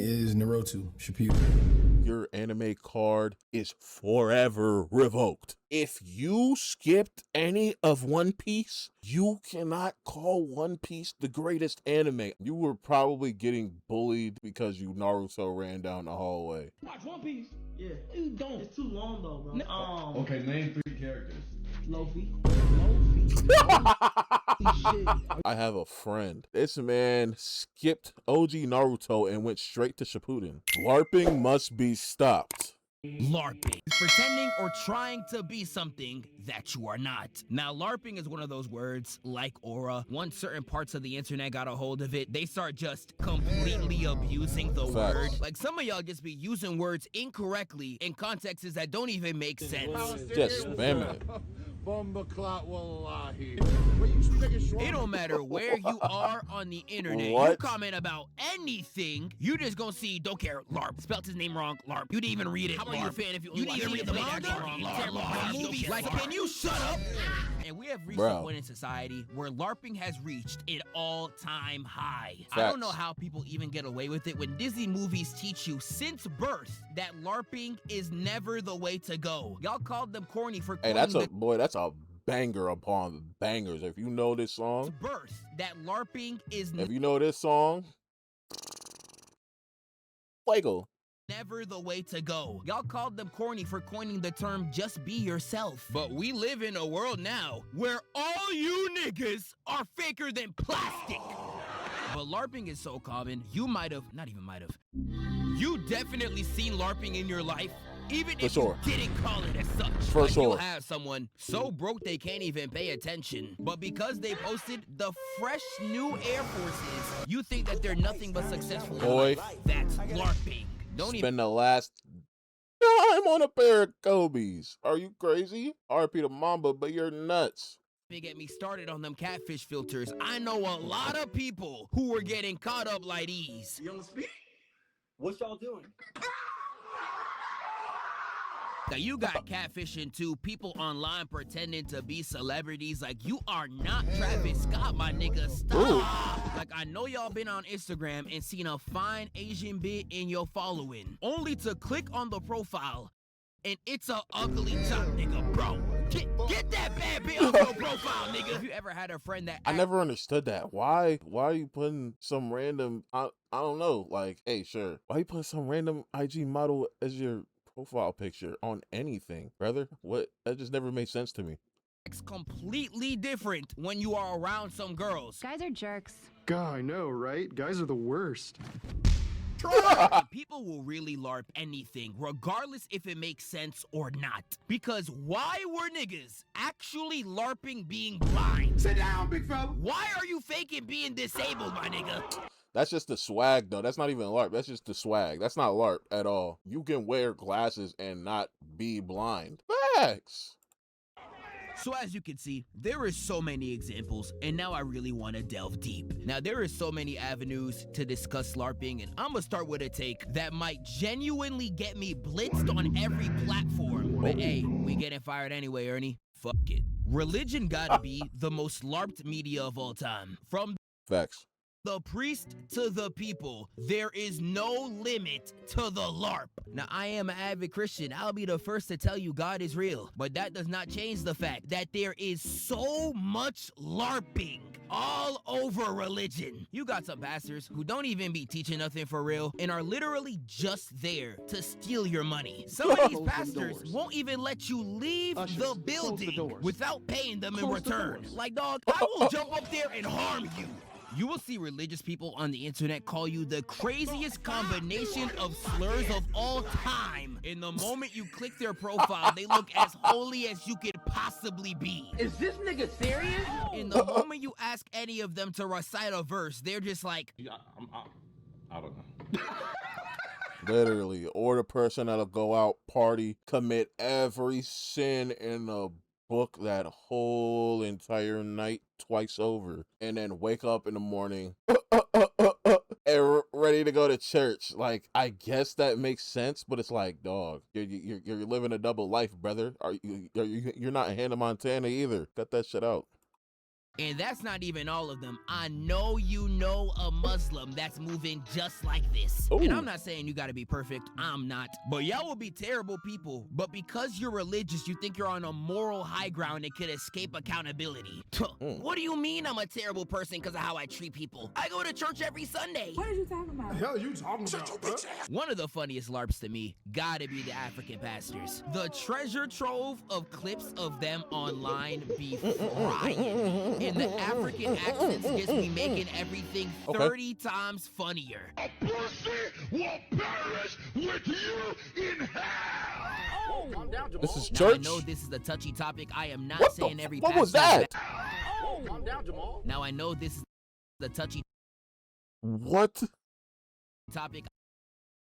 is Naruto Shippuden. Your anime card is forever revoked. If you skipped any of One Piece, you cannot call One Piece the greatest anime. You were probably getting bullied because you Naruto ran down the hallway. Watch One Piece. Yeah. You don't. It's too long though, bro. Okay, name 3 characters. Luffy. I have a friend. This man skipped OG Naruto and went straight to Shippuden. LARPing must be stopped. LARPing is pretending or trying to be something that you are not. Now, LARPing is one of those words like aura. Once certain parts of the internet got a hold of it, they start just completely abusing the word. Like some of y'all just be using words incorrectly in contexts that don't even make sense. Just spamming it. It don't matter where you are on the internet. What? You comment about anything, you just gonna see, don't care, LARP. Spelled his name wrong, LARP. You didn't even read it. How about you a fan if you didn't even read the manga? LARP. Like, can you shut up? And we have reached a point in society where LARPing has reached an all-time high. Facts. I don't know how people even get away with it when Disney movies teach you since birth that LARPing is never the way to go. Y'all called them corny for Hey, that's a banger upon bangers. If you know this song, birth that LARPing is if you know this song, Fuego. Never the way to go. Y'all called them corny for coining the term just be yourself. But we live in a world now where all you niggas are faker than plastic. But LARPing is so common, you you definitely seen LARPing in your life, even if you didn't call it as such. You'll have someone so broke they can't even pay attention, but because they posted the fresh new Air Forces, you think that they're nothing but successful in life. That's LARPing. Don't spend the last time on a pair of Kobe's. Are you crazy? RP to Mamba, but you're nuts. Get me started on them catfish filters. I know a lot of people who were getting caught up like these. You on speed? What y'all doing? Now you got catfishing too, people online pretending to be celebrities. Like, you are not Travis Scott, my nigga. Stop. Ooh. Like, I know y'all been on Instagram and seen a fine Asian bit in your following, only to click on the profile and it's a ugly top, nigga, bro. Get that bad bitch off your profile, nigga. Have you ever had a friend that... I never understood that. Why are you putting some random... I don't know. Like, hey, sure. Why you putting some random IG model as your profile picture on anything, brother? What? That just never made sense to me. It's completely different when you are around some girls. Guys are jerks. God, I know, right? Guys are the worst. People will really LARP anything, regardless if it makes sense or not. Because why were niggas actually LARPing being blind? Sit down, big fella. Why are you faking being disabled, my nigga? That's just the swag, though. That's not even LARP. That's just the swag. That's not LARP at all. You can wear glasses and not be blind. Facts. So as you can see, there is so many examples, and now I really want to delve deep. Now, there is so many avenues to discuss LARPing, and I'm gonna start with a take that might genuinely get me blitzed on every platform. But hey, we getting fired anyway, Ernie. Fuck it. Religion gotta be the most LARPed media of all time. From Facts. the priest to the people, there is no limit to the LARP. Now, I am an avid Christian. I'll be the first to tell you God is real. But that does not change the fact that there is so much LARPing all over religion. You got some pastors who don't even be teaching nothing for real and are literally just there to steal your money. Some of these pastors won't even let you leave the building without paying them in return. Like, dog, I will jump up there and harm you. You will see religious people on the internet call you the craziest combination of slurs of all time. In the moment you click their profile, they look as holy as you could possibly be. Is this nigga serious? In the moment you ask any of them to recite a verse, they're just like, I don't know. Literally, or the person that'll go out, party, commit every sin in the book that whole entire night twice over, and then wake up in the morning and ready to go to church. Like, I guess that makes sense, but it's like, dog, you're living a double life, brother. You're not Hannah Montana either. Cut that shit out. And that's not even all of them. I know you know a Muslim that's moving just like this. Ooh. And I'm not saying you gotta be perfect. I'm not. But y'all will be terrible people. But because you're religious, you think you're on a moral high ground and could escape accountability. What do you mean I'm a terrible person because of how I treat people? I go to church every Sunday. What are you talking about? The hell are you talking about, bro? One of the funniest LARPs to me gotta be the African pastors. The treasure trove of clips of them online be frying. And the African accents just be making everything 30 times funnier. A pussy will perish with you in hell. Calm down, Jamal. This is Now, church. I know this is a touchy topic. I am not What saying the? every What was pastor is that? bad. Calm down, Jamal. Now I know this is the touchy What? topic.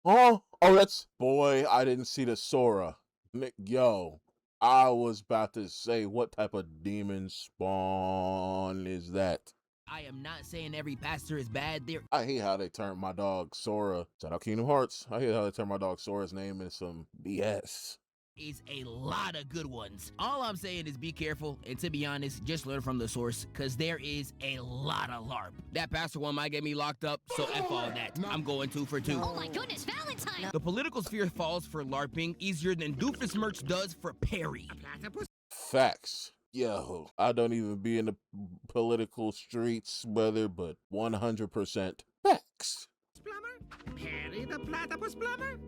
Oh, that's boy. I didn't see the Sora. Nick, yo, I was about to say, what type of demon spawn is that? I am not saying every pastor is bad. There I hate how they turned my dog Sora. Shout out Kingdom Hearts. I hate how they turned my dog Sora's name into some BS. is a lot of good ones. All I'm saying is be careful, and to be honest, just learn from the source, because there is a lot of LARP. That pastor one might get me locked up, so F all that. I'm going 2 for 2. Oh my goodness, Valentine! The political sphere falls for LARPing easier than Doofus merch does for Perry. Facts. Yo, I don't even be in the political streets, brother, but 100% facts. Perry the platypus plumber?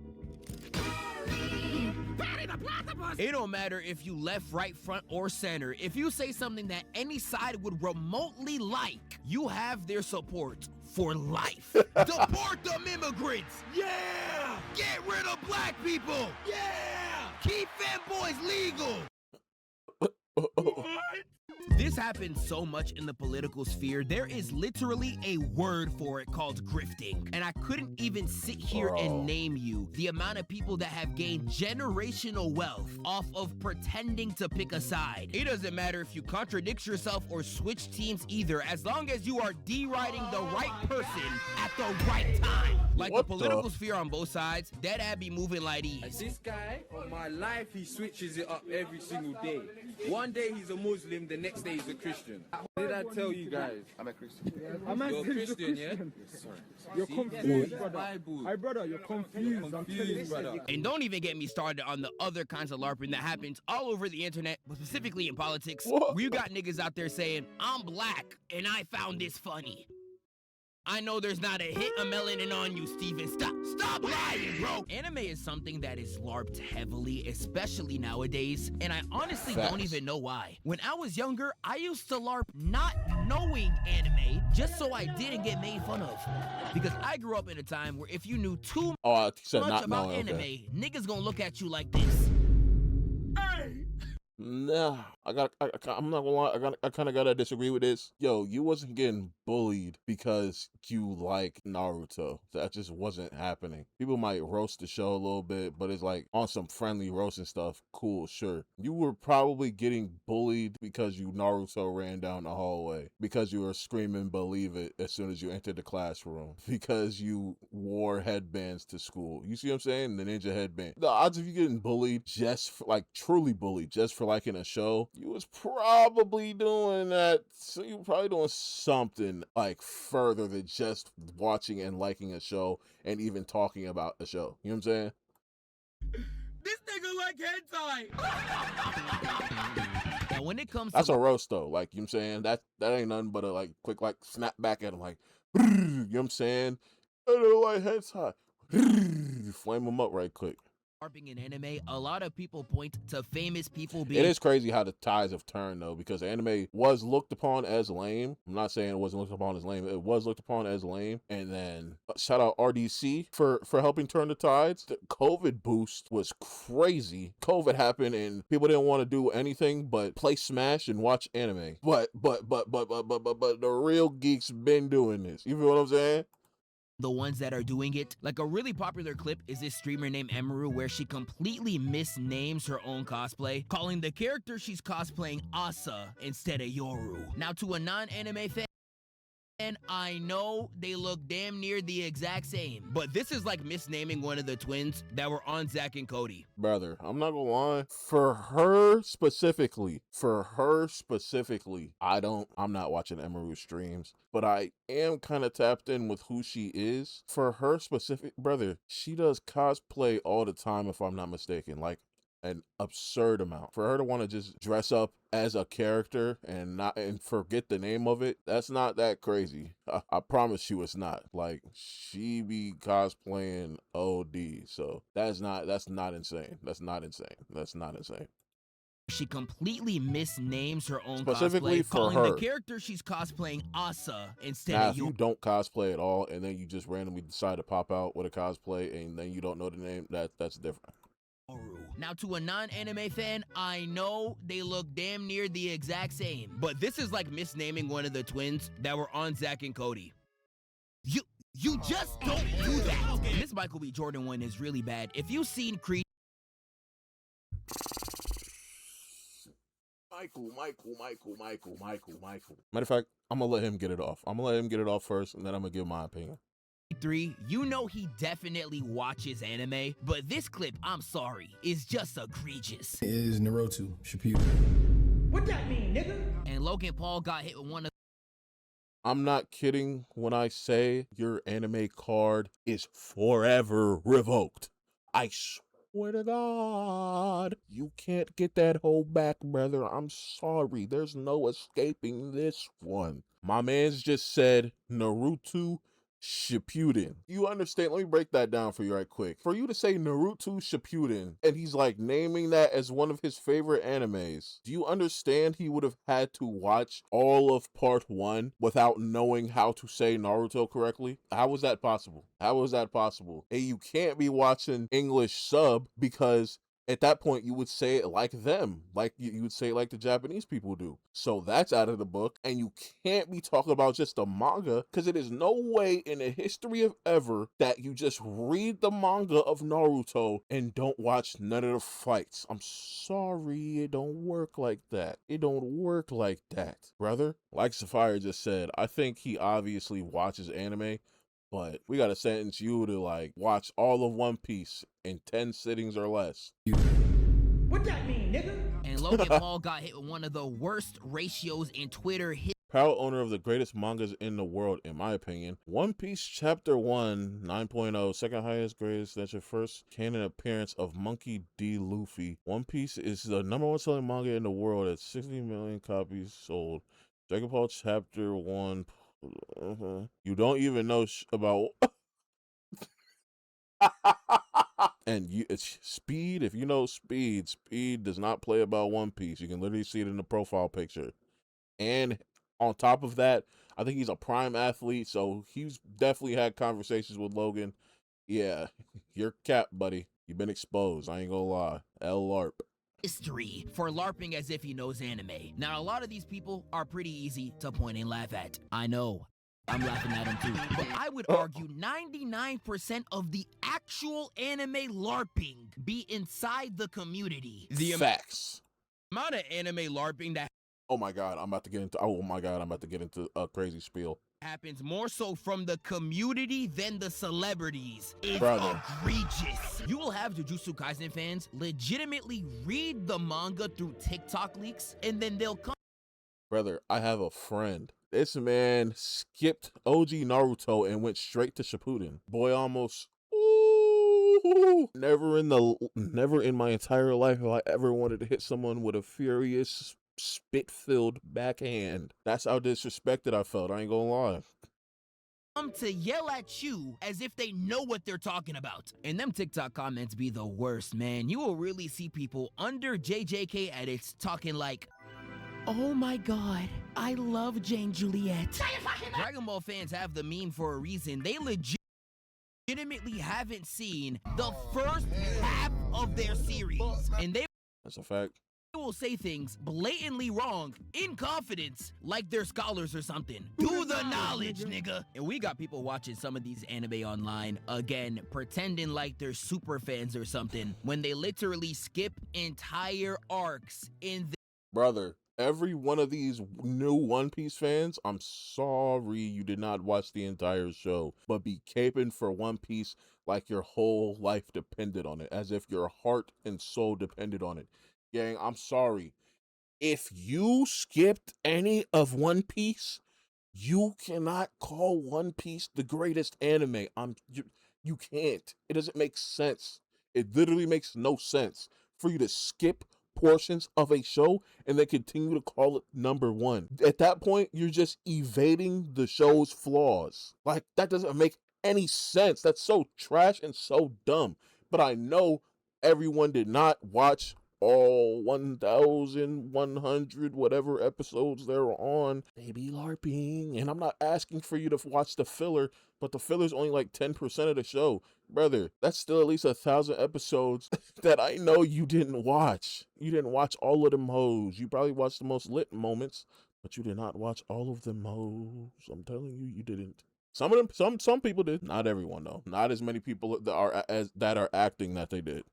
Perry the platypus! It don't matter if you left, right, front, or center. If you say something that any side would remotely like, you have their support for life. Deport them immigrants! Yeah! Get rid of black people! Yeah! Keep fanboys legal! This happens so much in the political sphere, there is literally a word for it called grifting. And I couldn't even sit here and name you the amount of people that have gained generational wealth off of pretending to pick a side. It doesn't matter if you contradict yourself or switch teams either, as long as you are deriding the right person at the right time. Like What the political sphere on both sides, that ad be moving like these. This guy, on my life, he switches it up every single day. One day he's a Muslim, the next day he's a Christian. What did I tell you guys? I'm a Christian. You're a Christian, yeah? Sorry. You're confused, The brother. Bible. Hey, brother, you're confused. I'm telling you. brother. And don't even get me started on the other kinds of LARPing that happens all over the internet, but specifically in politics, where you got niggas out there saying, I'm black and I found this funny. I know there's not a hit of melanin on you, Steven. Stop lying, bro. Anime is something that is LARPed heavily, especially nowadays, and I honestly don't even know why. When I was younger, I used to LARP not knowing anime, just so I didn't get made fun of. Because I grew up in a time where if you knew too I said much not about knowing, anime, okay. niggas gonna look at you like this. Nah, I'm not gonna lie, I kind of gotta disagree with this. Yo, you wasn't getting bullied because you like Naruto. That just wasn't happening. People might roast the show a little bit, but it's like on some friendly roasting stuff. Cool, sure. You were probably getting bullied because you Naruto ran down the hallway, because you were screaming "Believe it" as soon as you entered the classroom, because you wore headbands to school. You see what I'm saying? The ninja headband. The odds of you getting bullied, just for, like truly bullied, just for liking a show, you was probably doing that. So you were probably doing something like further than just watching and liking a show and even talking about a show. You know what I'm saying? This nigga like hentai. Now when it comes to That's a roast though. Like, you know what I'm saying? That ain't nothing but a like quick like snap back at him like, you know what I'm saying? I don't like hentai. Flame him up right quick. LARPing in anime, a lot of people point to famous people being It is crazy how the tides have turned though, because anime was looked upon as lame. I'm not saying it wasn't looked upon as lame. It was looked upon as lame. And then shout out RDC for helping turn the tides. The COVID boost was crazy. COVID happened and people didn't want to do anything but play Smash and watch anime. But the real geeks been doing this. You feel what I'm saying? the ones that are doing it. Like a really popular clip is this streamer named Emeru, where she completely misnames her own cosplay, calling the character she's cosplaying Asa instead of Yoru. Now to a non-anime fan, And I know they look damn near the exact same, but this is like misnaming one of the twins that were on Zach and Cody. Brother, I'm not gonna lie. For her specifically, I'm not watching Emeru streams, but I am kind of tapped in with who she is. For her specific, brother, she does cosplay all the time, if I'm not mistaken. Like, an absurd amount. For her to want to just dress up as a character and forget the name of it, that's not that crazy. I promise you it's not. Like, she be cosplaying OD. So that's not insane. That's not insane. She completely misnames her own Specifically cosplay, for calling her. the character she's cosplaying Asa instead Now, of if you don't cosplay at all and then you just randomly decide to pop out with a cosplay and then you don't know the name, that's different. Now, to a non-anime fan, I know they look damn near the exact same, but this is like misnaming one of the twins that were on Zach and Cody. You just don't do that. And this Michael B. Jordan one is really bad. If you've seen Creed. Michael. Matter of fact, I'm gonna let him get it off first, and then I'm gonna give my opinion. 3, you know he definitely watches anime, but this clip, I'm sorry, is just egregious. Is Naruto Shippuden. What that mean, nigga? And Logan Paul got hit with one of. I'm not kidding when I say your anime card is forever revoked. I swear to God, you can't get that hoe back, brother. I'm sorry. There's no escaping this one. My man's just said Naruto Shippuden. You understand? Let me break that down for you right quick. For you to say Naruto Shippuden, and he's like naming that as one of his favorite animes, do you understand he would have had to watch all of part 1 without knowing how to say Naruto correctly? How was that possible? And you can't be watching English sub because at that point, you would say it like them, like you would say it like the Japanese people do. So that's out of the book, and you can't be talking about just the manga, because it is no way in the history of ever that you just read the manga of Naruto and don't watch none of the fights. I'm sorry, it don't work like that. Brother. Like Sapphire just said, I think he obviously watches anime, but we gotta sentence you to like watch all of One Piece in 10 sittings or less. What that mean, nigga? And Logan Paul got hit with one of the worst ratios in Twitter history. Proud owner of the greatest mangas in the world, in my opinion. One Piece Chapter 1, 9.0, second highest greatest. That's your first canon appearance of Monkey D. Luffy. One Piece is the #1 selling manga in the world at 60 million copies sold. Dragon Ball Chapter 1. You don't even know about. And it's Speed. If you know Speed does not play about One Piece. You can literally see it in the profile picture. And on top of that, I think he's a prime athlete, so he's definitely had conversations with Logan. Yeah, you're capped, buddy. You've been exposed. I ain't gonna lie. LARP. History for LARPing as if he knows anime. Now, a lot of these people are pretty easy to point and laugh at. I know. I'm laughing at him too. But I would argue 99% of the actual anime LARPing be inside the community. The Facts. amount of anime LARPing that Oh my God, I'm about to get into a crazy spiel. happens more so from the community than the celebrities. It's Brother. egregious. You will have Jujutsu Kaisen fans legitimately read the manga through TikTok leaks, and then they'll come. Brother, I have a friend. This man skipped OG Naruto and went straight to Shippuden. Boy, almost. Ooh, never in my entire life have I ever wanted to hit someone with a furious, spit-filled backhand. That's how disrespected I felt. I ain't gonna lie. To yell at you as if they know what they're talking about. And them TikTok comments be the worst, man. You will really see people under JJK edits talking like, oh my God, I love Jane Juliet. Dragon Ball fans have the meme for a reason. They legitimately haven't seen the first half of their series. And they That's a fact. will say things blatantly wrong in confidence like they're scholars or something. Do the knowledge, nigga. And we got people watching some of these anime online, again, pretending like they're super fans or something, when they literally skip entire arcs in the Brother, Every one of these new One Piece fans, I'm sorry you did not watch the entire show, but be caping for One Piece like your whole life depended on it, as if your heart and soul depended on it. Gang, I'm sorry. If you skipped any of One Piece, you cannot call One Piece the greatest anime. You can't. It doesn't make sense. It literally makes no sense for you to skip portions of a show and then continue to call it number one. At that point, you're just evading the show's flaws. Like, that doesn't make any sense. That's so trash and so dumb. But I know everyone did not watch all 1,100 whatever episodes there are on. They be LARPing, and I'm not asking for you to watch the filler, but the filler's only like 10% of the show. Brother, that's still at least 1,000 episodes that I know you didn't watch. You didn't watch all of them hoes. You probably watched the most lit moments, but you did not watch all of them hoes. I'm telling you, you didn't. Some of them, some people did. Not everyone though. Not as many people that are acting that they did.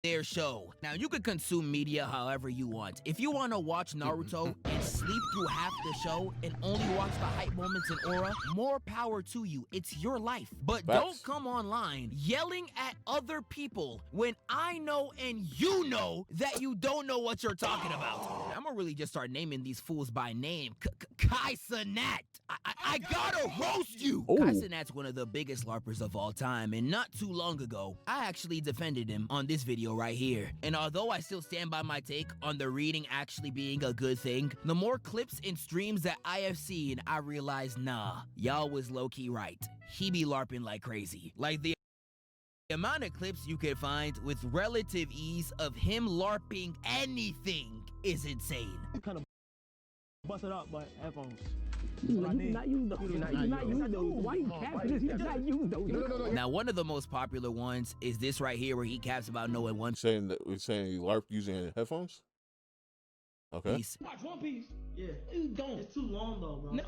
Their show. Now, you can consume media however you want. If you want to watch Naruto and sleep through half the show and only watch the hype moments in Aura, more power to you. It's your life. But don't come online yelling at other people when I know and you know that you don't know what you're talking about. I'm gonna really just start naming these fools by name. Kai Cenat. I gotta roast you! Kai Cenat's one of the biggest LARPers of all time, and not too long ago, I actually defended him on this video right here. And although I still stand by my take on the reading actually being a good thing, the more clips and streams that I have seen, I realized, nah, y'all was low-key right. He be LARPing like crazy. Like the amount of clips you can find with relative ease of him LARPing anything is insane. Kind of bust it up, but headphones. Not use those. Why you capping this? He's not use those. No. Now, one of the most popular ones is this right here, where he caps about knowing One We're saying you LARP using headphones? Okay. Piece. Watch One Piece. Yeah, you don't. It's too long though, bro.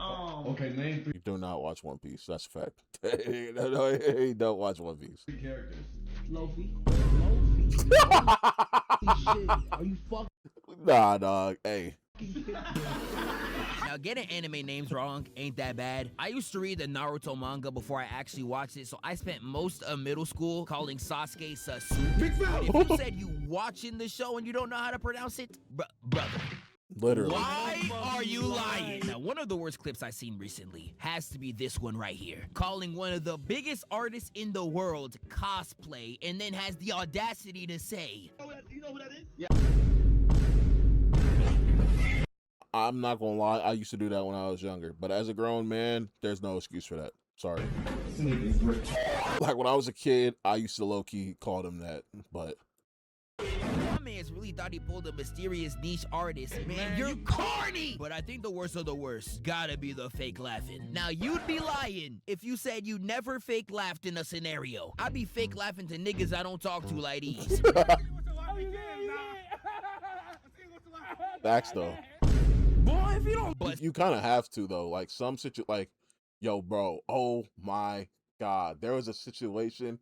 Okay, name You do not watch One Piece. That's a fact. Hey, don't watch One Piece. 3 characters. Lofi. Shit. Are you fucking? Nah, dog. Hey. Now, getting anime names wrong ain't that bad. I used to read the Naruto manga before I actually watched it, so I spent most of middle school calling Sasuke Sasuke. But if you said you watching the show and you don't know how to pronounce it, brother, Literally. why are you lying? Now, one of the worst clips I've seen recently has to be this one right here, calling one of the biggest artists in the world cosplay, and then has the audacity to say, You know who that is? Yeah. I'm not gonna lie, I used to do that when I was younger, but as a grown man, there's no excuse for that. Sorry. Like when I was a kid, I used to low-key call them that, but my man's really thought he pulled a mysterious niche artist. Man, you're corny! But I think the worst of the worst gotta be the fake laughing. Now, you'd be lying if you said you never fake laughed in a scenario. I'd be fake laughing to niggas I don't talk to like these. facts though. Boy, if you don't bust. You kind of have to though. Like like, yo, bro, oh my God. There was a situation.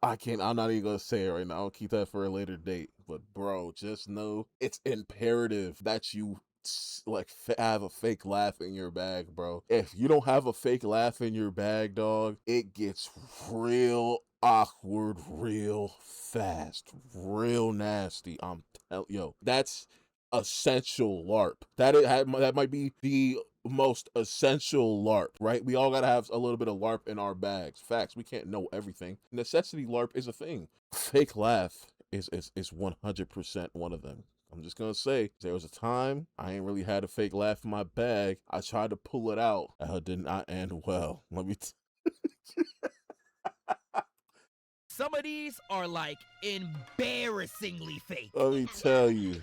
I'm not even gonna say it right now. I'll keep that for a later date. But bro, just know it's imperative that you like have a fake laugh in your bag, bro. If you don't have a fake laugh in your bag, dog, it gets real awkward real fast, real nasty. Yo, that's essential LARP. That might be the most essential LARP, right? We all gotta have a little bit of LARP in our bags. Facts. We can't know everything. Necessity LARP is a thing. Fake laugh is 100% one of them. I'm just gonna say, there was a time I ain't really had a fake laugh in my bag. I tried to pull it out. It did not end well. Let me Some of these are like embarrassingly fake. let me tell you.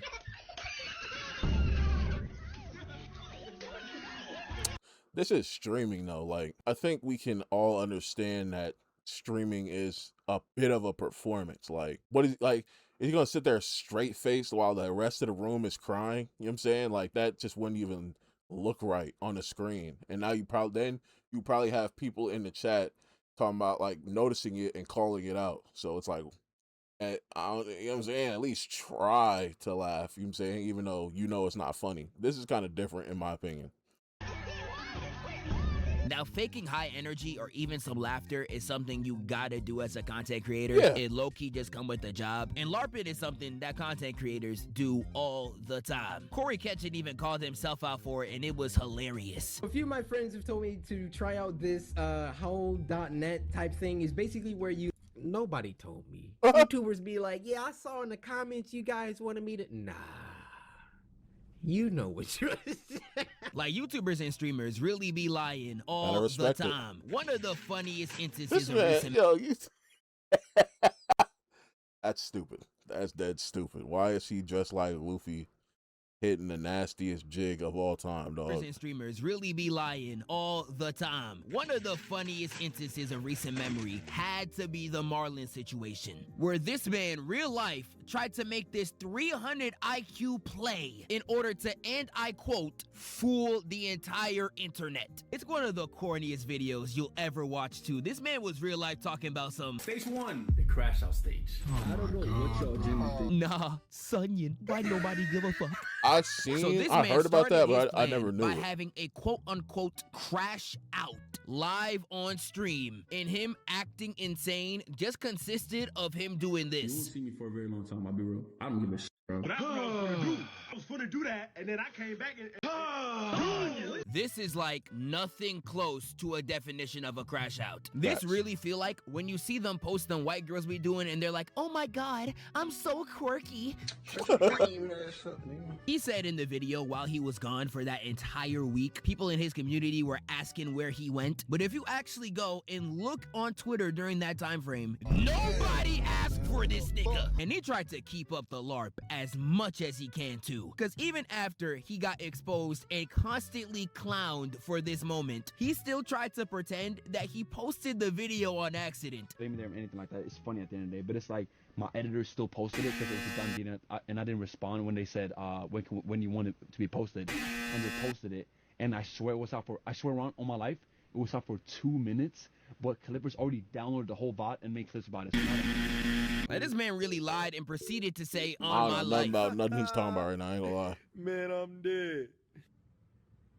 This is streaming though. Like, I think we can all understand that streaming is a bit of a performance. Like, what is like? Is he gonna sit there straight faced while the rest of the room is crying? You know what I'm saying? Like, that just wouldn't even look right on the screen. And now you probably have people in the chat talking about like noticing it and calling it out. So it's like, And I don't, you know what I'm saying? At least try to laugh. You know what I'm saying? Even though you know it's not funny. This is kind of different in my opinion. Now, faking high energy or even some laughter is something you gotta do as a content creator. Yeah. It low-key just come with the job. And LARPing is something that content creators do all the time. Corey Ketchen even called himself out for it, and it was hilarious. A few of my friends have told me to try out this whole.net type thing. Is basically where you... Nobody told me. YouTubers be like, yeah, I saw in the comments you guys wanted me to... Nah. You know what you're Like, YouTubers and streamers really be lying all the time. One of the funniest instances of recent... That's stupid. That's dead stupid. Why is he dressed like Luffy hitting the nastiest jig of all time, dog? And streamers really be lying all the time. One of the funniest instances of recent memory had to be the Marlin situation, where this man, real life, tried to make this 300 IQ play in order to, and I quote, fool the entire internet. It's one of the corniest videos you'll ever watch too. This man was real life talking about some Stage 1, the crash out stage. I don't know what y'all Jimmy think. nah, Sunyon, why nobody give a fuck? I heard about that, but I never knew by it. having a quote-unquote crash out live on stream, and him acting insane just consisted of him doing You won't this. see me for a very long time, I'll be real. I don't give a shit, bro. That's what I was gonna do. I was gonna do that, and then I came back and This is like nothing close to a definition of a crash out. This really feel like when you see them post them white girls be doing and they're like, oh my god, I'm so quirky. He said in the video while he was gone for that entire week, people in his community were asking where he went. But if you actually go and look on Twitter during that time frame, nobody asked for this nigga. And he tried to keep up the LARP as much as he can too. Because even after he got exposed and constantly clowned for this moment, he still tried to pretend that he posted the video on accident. Blame me there or anything like that. It's funny at the end of the day, but it's like my editor still posted it because it was done getting it, and I didn't respond when they said when you want it to be posted, and they posted it, and I swear it was out for, I swear on my life, it was out for 2 minutes, but Clippers already downloaded the whole bot and made clips about it. Now, this man really lied and proceeded to say, I on don't my know life. nothing he's talking about right now. I ain't gonna lie. Man, I'm dead.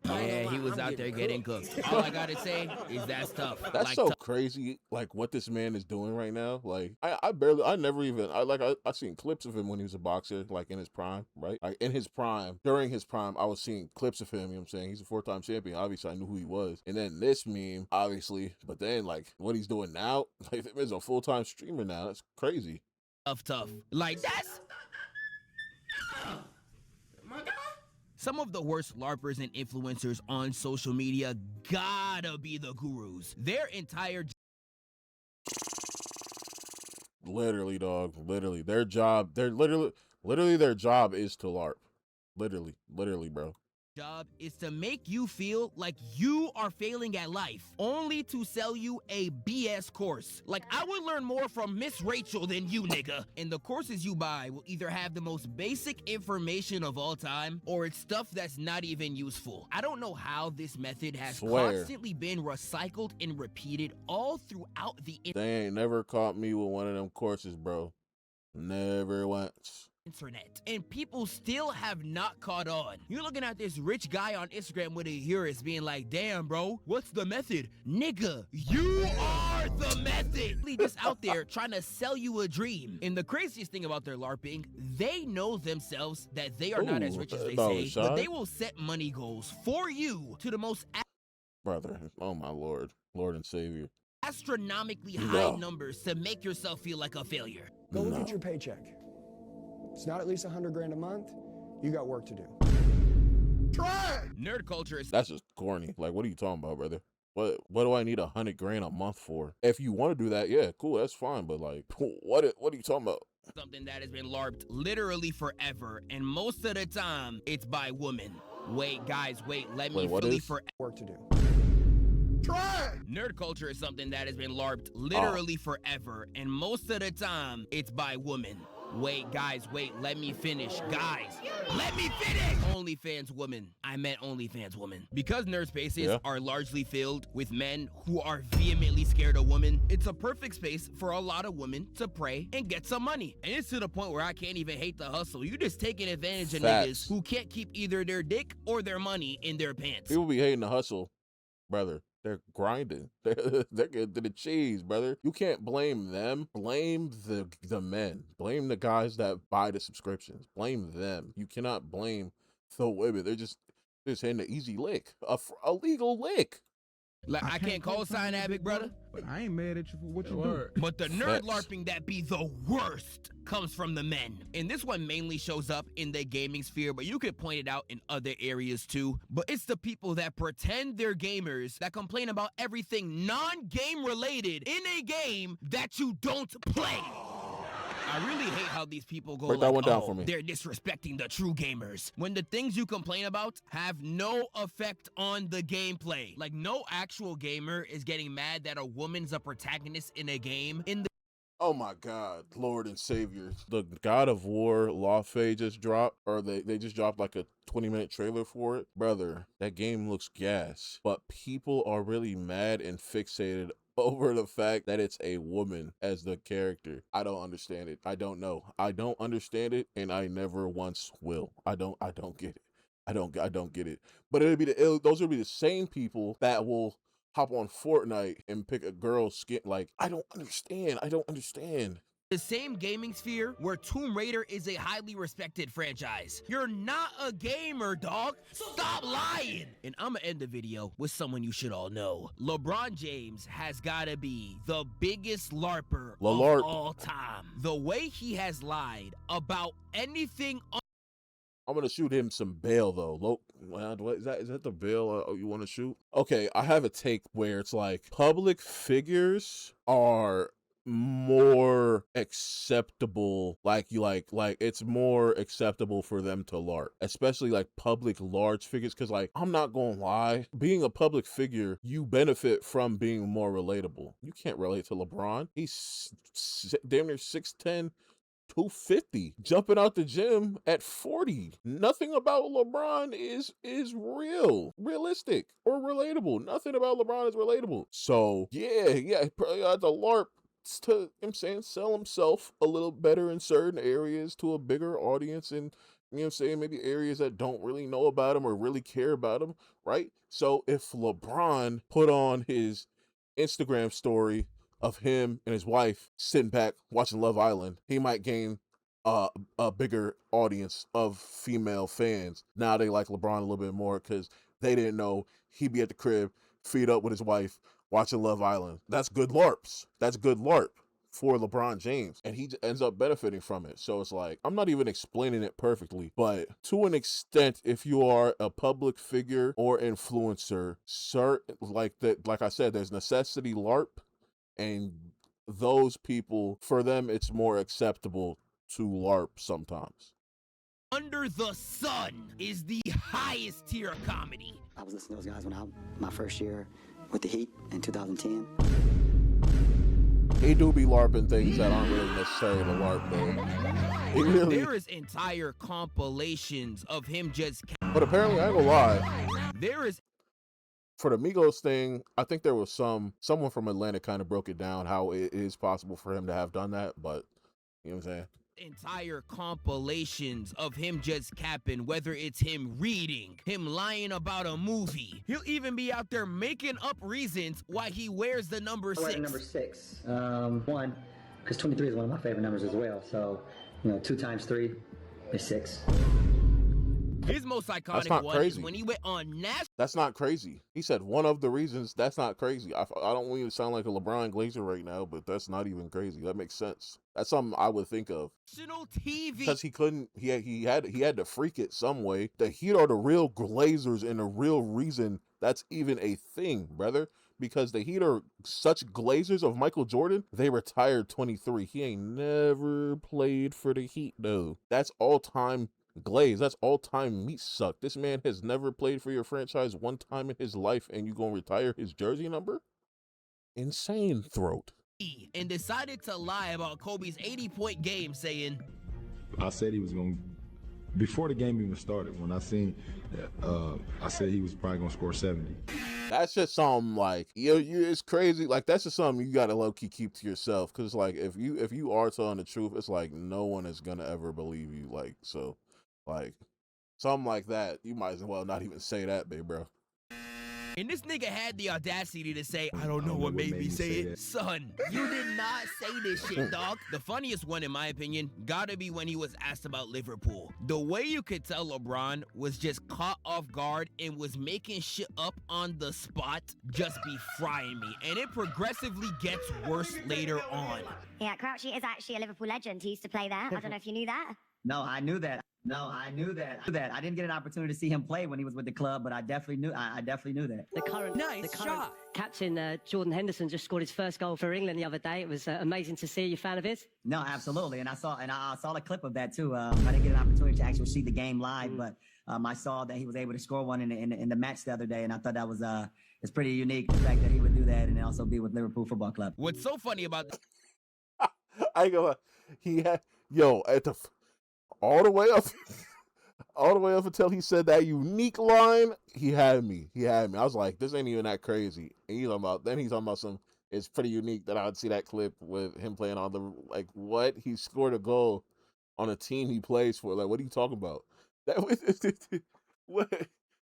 Yeah, he was out there getting cooked. All I gotta say is that's tough. That's like, so crazy, like what this man is doing right now. Like I never even, I seen clips of him when he was a boxer, like in his prime, right? Like in his prime, during his prime, I was seeing clips of him, you know what I'm saying? He's a 4-time champion. Obviously, I knew who he was. And then this meme, obviously, but then like what he's doing now, like him is a full-time streamer now. That's crazy. Tough. Like that's some of the worst LARPers and influencers on social media gotta be the gurus. Their entire Literally, dog. Literally. Their job, literally their job is to LARP. Literally, bro. job is to make you feel like you are failing at life, only to sell you a BS course. Like, I would learn more from Miss Rachel than you, nigga. And the courses you buy will either have the most basic information of all time, or it's stuff that's not even useful. I don't know how this method has constantly been recycled and repeated all throughout the They ain't never caught me with one of them courses, bro. Never once. internet, and people still have not caught on. You're looking at this rich guy on Instagram with a Urus being like, damn bro, what's the method? Nigga, you are the method. Just out there trying to sell you a dream. And the craziest thing about their LARPing, they know themselves that they are not as rich as they say, but they will set money goals for you to the most brother, oh my lord and savior, astronomically high numbers to make yourself feel like a failure. Go look at your paycheck. It's not at least $100 grand a month. You got work to do. Try. Nerd culture is that's just corny. Like, what are you talking about, brother? What do I need $100 grand a month for? If you want to do that, yeah, cool, that's fine. But like, what are you talking about? Something that has been LARPed literally forever, and most of the time it's by women. Wait, guys, let me fully for work to do. Try. Nerd culture is something that has been LARPed literally forever, and most of the time it's by women. Wait, guys, wait, let me finish. Guys, let me finish! OnlyFans woman. I meant OnlyFans woman. Because nerd spaces are largely filled with men who are vehemently scared of women, it's a perfect space for a lot of women to pray and get some money. And it's to the point where I can't even hate the hustle. You just taking advantage of niggas who can't keep either their dick or their money in their pants. People be hating the hustle, brother. They're grinding. They're getting to the cheese, brother. You can't blame them. Blame the men. Blame the guys that buy the subscriptions. Blame them. You cannot blame the women. They're just hitting an easy lick, a legal lick. Like, I can't co-sign that, big brother. But I ain't mad at you for what you do. But the nerd LARPing that be the worst comes from the men. And this one mainly shows up in the gaming sphere, but you could point it out in other areas too. But it's the people that pretend they're gamers that complain about everything non-game related in a game that you don't play. I really hate how these people go Break that one down oh, for me. they're disrespecting the true gamers, when the things you complain about have no effect on the gameplay. Like, no actual gamer is getting mad that a woman's a protagonist in a game. Oh my God, Lord and Savior. The God of War Law Fade just dropped, or they just dropped like a 20-minute trailer for it. Brother, that game looks gas, but people are really mad and fixated over the fact that it's a woman as the character. I don't understand it. I don't know. I don't understand it, and I never once will. I don't get it. I don't get it. But those will be the same people that will hop on Fortnite and pick a girl's skin. Like, I don't understand. The same gaming sphere where Tomb Raider is a highly respected franchise. You're not a gamer, dog. Stop lying. And I'm gonna end the video with someone you should all know. LeBron James has gotta be the biggest LARPer of all time. The way he has lied about anything. I'm gonna shoot him some bail though. Is that the bail you want to shoot? Okay, I have a take where it's like public figures are more acceptable, like it's more acceptable for them to LARP, especially like public large figures, because like, I'm not gonna lie, being a public figure, you benefit from being more relatable. You can't relate to LeBron. He's damn near 6'10", 250, jumping out the gym at 40. Nothing about LeBron is realistic or relatable. Nothing about LeBron is relatable. So yeah, probably got the LARP to, I'm saying, sell himself a little better in certain areas to a bigger audience, and you know what I'm saying, maybe areas that don't really know about him or really care about him, right? So if LeBron put on his Instagram story of him and his wife sitting back watching Love Island, he might gain a bigger audience of female fans. Now they like LeBron a little bit more because they didn't know he'd be at the crib, feed up with his wife, watching Love Island. That's good LARPs. That's good LARP for LeBron James, and he ends up benefiting from it. So it's like, I'm not even explaining it perfectly, but to an extent, if you are a public figure or influencer, like I said, there's necessity LARP, and those people, for them, it's more acceptable to LARP sometimes. Under the Sun is the highest tier of comedy. I was listening to those guys when my first year with the Heat in 2010. He do be LARPing things that aren't really necessary to LARP, though. There is entire compilations of him just. But apparently, I ain't gonna lie. There is. For the Migos thing, I think there was someone from Atlanta kind of broke it down how it is possible for him to have done that, but you know what I'm saying? Entire compilations of him just capping, whether it's him reading, him lying about a movie. He'll even be out there making up reasons why he wears the number 6. Number 6. One, because 23 is one of my favorite numbers as well. So, 2 times 3 is 6. His most iconic one is when he went on national. That's not crazy. He said one of the reasons. That's not crazy. I don't want you to sound like a LeBron Glazer right now, but that's not even crazy. That makes sense. That's something I would think of. National TV. Because he couldn't. He had to freak it some way. The Heat are the real Glazers, and the real reason that's even a thing, brother. Because the Heat are such Glazers of Michael Jordan. They retired 23. He ain't never played for the Heat though. That's all time. Glaze, that's all-time meat suck. This man has never played for your franchise one time in his life, and you gonna retire his jersey number? Insane throat. And decided to lie about Kobe's 80-point game, saying, I said he was going to, before the game even started, when I seen, I said he was probably going to score 70. That's just something like, it's crazy. Like, that's just something you got to low-key keep to yourself. Because, like, if you are telling the truth, it's like no one is going to ever believe you. Like, so, like, something like that, you might as well not even say that, babe, bro. And this nigga had the audacity to say, I don't know what made me say it. Son, you did not say this shit, dog. The funniest one, in my opinion, gotta be when he was asked about Liverpool. The way you could tell LeBron was just caught off guard and was making shit up on the spot just be frying me. And it progressively gets worse later on. Yeah, Crouchy is actually a Liverpool legend. He used to play there. I don't know if you knew that. No, I knew that. I didn't get an opportunity to see him play when he was with the club, but I definitely knew that. The current captain, Jordan Henderson, just scored his first goal for England the other day. It was amazing to see. Are you a fan of his? No, absolutely. And I saw a clip of that too. I didn't get an opportunity to actually see the game live, but I saw that he was able to score one in the match the other day, and I thought that was it's pretty unique, the fact that he would do that and also be with Liverpool Football Club. What's so funny about this? I ain't gonna lie. He had at the all the way up until he said that unique line. He had me. I was like, this ain't even that crazy. And he's talking about some. It's pretty unique that I would see that clip with him playing on the like what he scored a goal on a team he plays for. Like, what are you talking about? That was what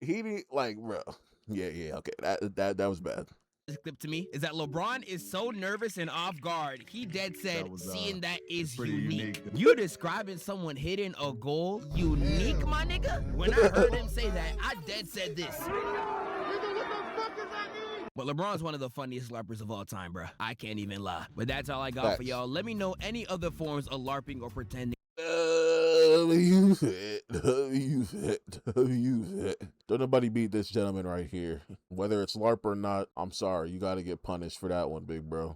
he did. Like, bro. Yeah. Okay, that was bad. This clip to me is that LeBron is so nervous and off guard. He dead said, seeing that is unique. You describing someone hitting a goal unique, my nigga? When I heard him say that, I dead said this. But LeBron's one of the funniest LARPers of all time, bro. I can't even lie. But that's all I got for y'all. Let me know any other forms of LARPing or pretending. Use it. Don't nobody beat this gentleman right here. Whether it's LARP or not, I'm sorry. You got to get punished for that one, big bro.